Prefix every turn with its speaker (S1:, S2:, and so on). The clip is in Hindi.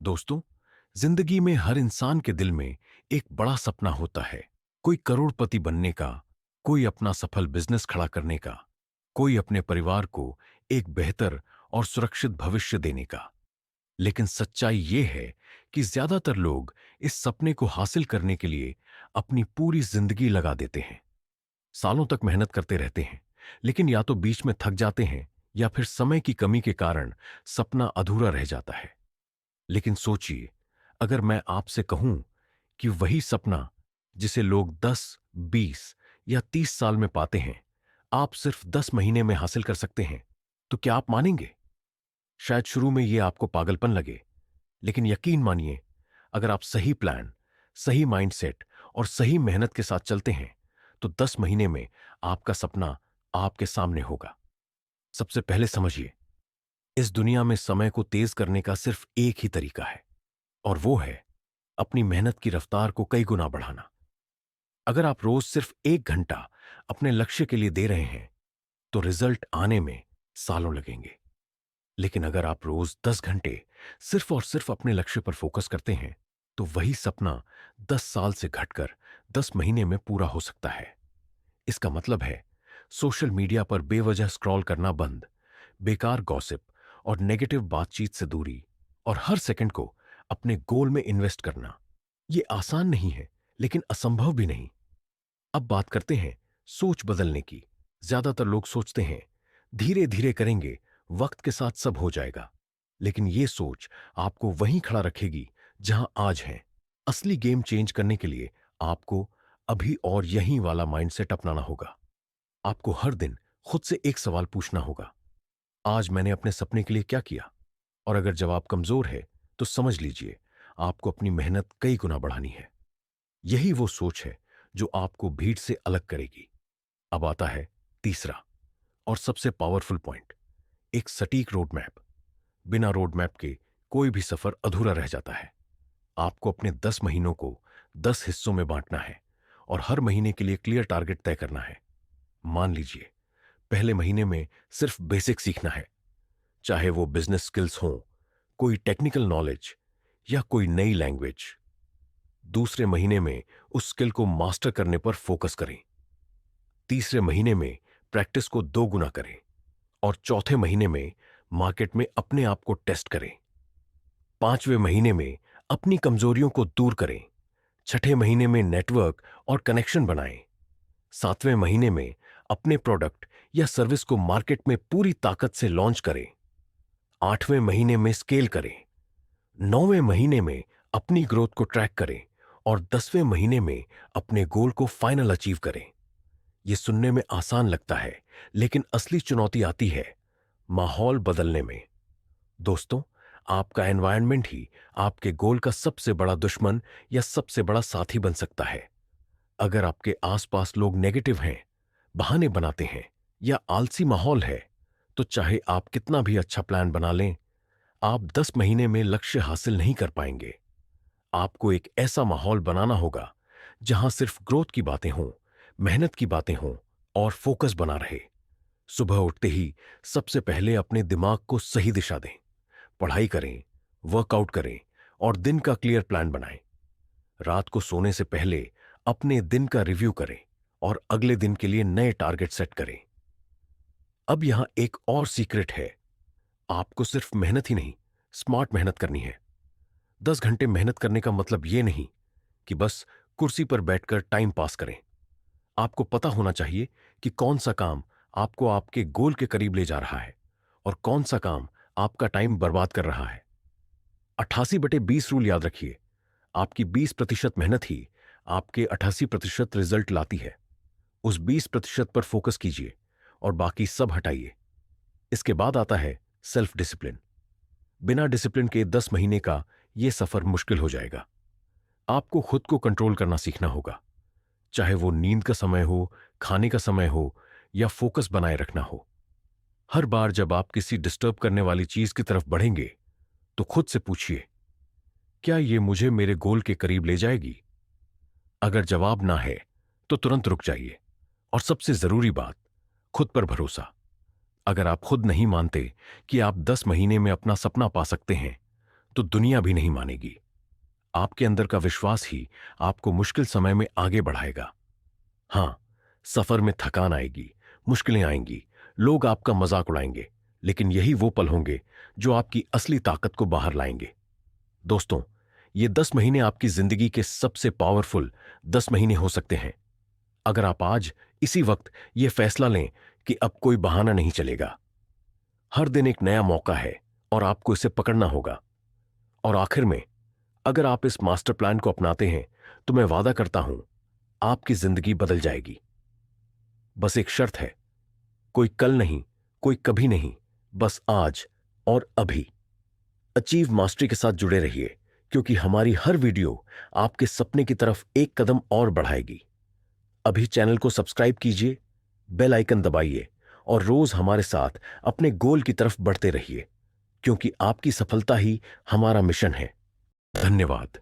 S1: दोस्तों, जिंदगी में हर इंसान के दिल में एक बड़ा सपना होता है। कोई करोड़पति बनने का, कोई अपना सफल बिजनेस खड़ा करने का, कोई अपने परिवार को एक बेहतर और सुरक्षित भविष्य देने का। लेकिन सच्चाई ये है कि ज्यादातर लोग इस सपने को हासिल करने के लिए अपनी पूरी जिंदगी लगा देते हैं। सालों तक मेहनत करते रहते हैं, लेकिन या तो बीच में थक जाते हैं या फिर समय की कमी के कारण सपना अधूरा रह जाता है। लेकिन सोचिए, अगर मैं आपसे कहूं कि वही सपना जिसे लोग 10, 20 या 30 साल में पाते हैं, आप सिर्फ 10 महीने में हासिल कर सकते हैं, तो क्या आप मानेंगे? शायद शुरू में यह आपको पागलपन लगे, लेकिन यकीन मानिए, अगर आप सही प्लान, सही माइंडसेट और सही मेहनत के साथ चलते हैं, तो 10 महीने में आपका सपना आपके सामने होगा। सबसे पहले समझिए, इस दुनिया में समय को तेज करने का सिर्फ एक ही तरीका है, और वो है अपनी मेहनत की रफ्तार को कई गुना बढ़ाना। अगर आप रोज सिर्फ 1 घंटा अपने लक्ष्य के लिए दे रहे हैं, तो रिजल्ट आने में सालों लगेंगे। लेकिन अगर आप रोज 10 घंटे सिर्फ और सिर्फ अपने लक्ष्य पर फोकस करते हैं, तो वही सपना 10 साल से घटकर 10 महीने में पूरा हो सकता है। इसका मतलब है, सोशल मीडिया पर बेवजह स्क्रॉल करना बंद, बेकार गॉसिप और नेगेटिव बातचीत से दूरी, और हर सेकंड को अपने गोल में इन्वेस्ट करना। ये आसान नहीं है, लेकिन असंभव भी नहीं। अब बात करते हैं सोच बदलने की। ज्यादातर लोग सोचते हैं धीरे धीरे करेंगे, वक्त के साथ सब हो जाएगा। लेकिन ये सोच आपको वहीं खड़ा रखेगी जहां आज है। असली गेम चेंज करने के लिए आपको अभी और यहीं वाला माइंडसेट अपनाना होगा। आपको हर दिन खुद से एक सवाल पूछना होगा, आज मैंने अपने सपने के लिए क्या किया? और अगर जवाब कमजोर है, तो समझ लीजिए आपको अपनी मेहनत कई गुना बढ़ानी है। यही वो सोच है जो आपको भीड़ से अलग करेगी। अब आता है तीसरा और सबसे पावरफुल पॉइंट, एक सटीक रोड मैप। बिना रोड मैप के कोई भी सफर अधूरा रह जाता है। आपको अपने 10 महीनों को 10 हिस्सों में बांटना है और हर महीने के लिए क्लियर टारगेट तय करना है। मान लीजिए, पहले महीने में सिर्फ बेसिक सीखना है, चाहे वो बिजनेस स्किल्स हों, कोई टेक्निकल नॉलेज या कोई नई लैंग्वेज। दूसरे महीने में उस स्किल को मास्टर करने पर फोकस करें। तीसरे महीने में प्रैक्टिस को 2 गुना करें, और चौथे महीने में मार्केट में अपने आप को टेस्ट करें। 5वें महीने में अपनी कमजोरियों को दूर करें। छठे महीने में नेटवर्क और कनेक्शन बनाएं। 7वें महीने में अपने प्रोडक्ट या सर्विस को मार्केट में पूरी ताकत से लॉन्च करें। 8वें महीने में स्केल करें। 9वें महीने में अपनी ग्रोथ को ट्रैक करें, और 10वें महीने में अपने गोल को फाइनल अचीव करें। यह सुनने में आसान लगता है, लेकिन असली चुनौती आती है माहौल बदलने में। दोस्तों, आपका एनवायरनमेंट ही आपके गोल का सबसे बड़ा दुश्मन या सबसे बड़ा साथी बन सकता है। अगर आपके आसपास लोग नेगेटिव हैं, बहाने बनाते हैं या आलसी माहौल है, तो चाहे आप कितना भी अच्छा प्लान बना लें, आप 10 महीने में लक्ष्य हासिल नहीं कर पाएंगे। आपको एक ऐसा माहौल बनाना होगा जहां सिर्फ ग्रोथ की बातें हों, मेहनत की बातें हों और फोकस बना रहे। सुबह उठते ही सबसे पहले अपने दिमाग को सही दिशा दें। पढ़ाई करें, वर्कआउट करें और दिन का क्लियर प्लान बनाएं। रात को सोने से पहले अपने दिन का रिव्यू करें और अगले दिन के लिए नए टारगेट सेट करें। अब यहां एक और सीक्रेट है, आपको सिर्फ मेहनत ही नहीं, स्मार्ट मेहनत करनी है। 10 घंटे मेहनत करने का मतलब यह नहीं कि बस कुर्सी पर बैठकर टाइम पास करें। आपको पता होना चाहिए कि कौन सा काम आपको आपके गोल के करीब ले जा रहा है और कौन सा काम आपका टाइम बर्बाद कर रहा है। 88/20 रूल याद रखिए। आपकी 20% मेहनत ही आपके 88% रिजल्ट लाती है। उस 20% पर फोकस कीजिए और बाकी सब हटाइए। इसके बाद आता है सेल्फ डिसिप्लिन। बिना डिसिप्लिन के 10 महीने का यह सफर मुश्किल हो जाएगा। आपको खुद को कंट्रोल करना सीखना होगा, चाहे वो नींद का समय हो, खाने का समय हो या फोकस बनाए रखना हो। हर बार जब आप किसी डिस्टर्ब करने वाली चीज की तरफ बढ़ेंगे, तो खुद से पूछिए, क्या यह मुझे मेरे गोल के करीब ले जाएगी? अगर जवाब ना है, तो तुरंत रुक जाइए। और सबसे जरूरी बात, खुद पर भरोसा। अगर आप खुद नहीं मानते कि आप 10 महीने में अपना सपना पा सकते हैं, तो दुनिया भी नहीं मानेगी। आपके अंदर का विश्वास ही आपको मुश्किल समय में आगे बढ़ाएगा। हाँ, सफर में थकान आएगी, मुश्किलें आएंगी, लोग आपका मजाक उड़ाएंगे, लेकिन यही वो पल होंगे जो आपकी असली ताकत को बाहर लाएंगे। दोस्तों, ये 10 महीने आपकी जिंदगी के सबसे पावरफुल 10 महीने हो सकते हैं। अगर आप आज इसी वक्त ये फैसला लें कि अब कोई बहाना नहीं चलेगा। हर दिन एक नया मौका है और आपको इसे पकड़ना होगा। और आखिर में, अगर आप इस मास्टर प्लान को अपनाते हैं तो मैं वादा करता हूं, आपकी जिंदगी बदल जाएगी। बस एक शर्त है, कोई कल नहीं, कोई कभी नहीं, बस आज और अभी। अचीव मास्टरी के साथ जुड़े रहिए, क्योंकि हमारी हर वीडियो आपके सपने की तरफ एक कदम और बढ़ाएगी। अभी चैनल को सब्सक्राइब कीजिए, बेल आइकन दबाइए और रोज हमारे साथ अपने गोल की तरफ बढ़ते रहिए, क्योंकि आपकी सफलता ही हमारा मिशन है। धन्यवाद।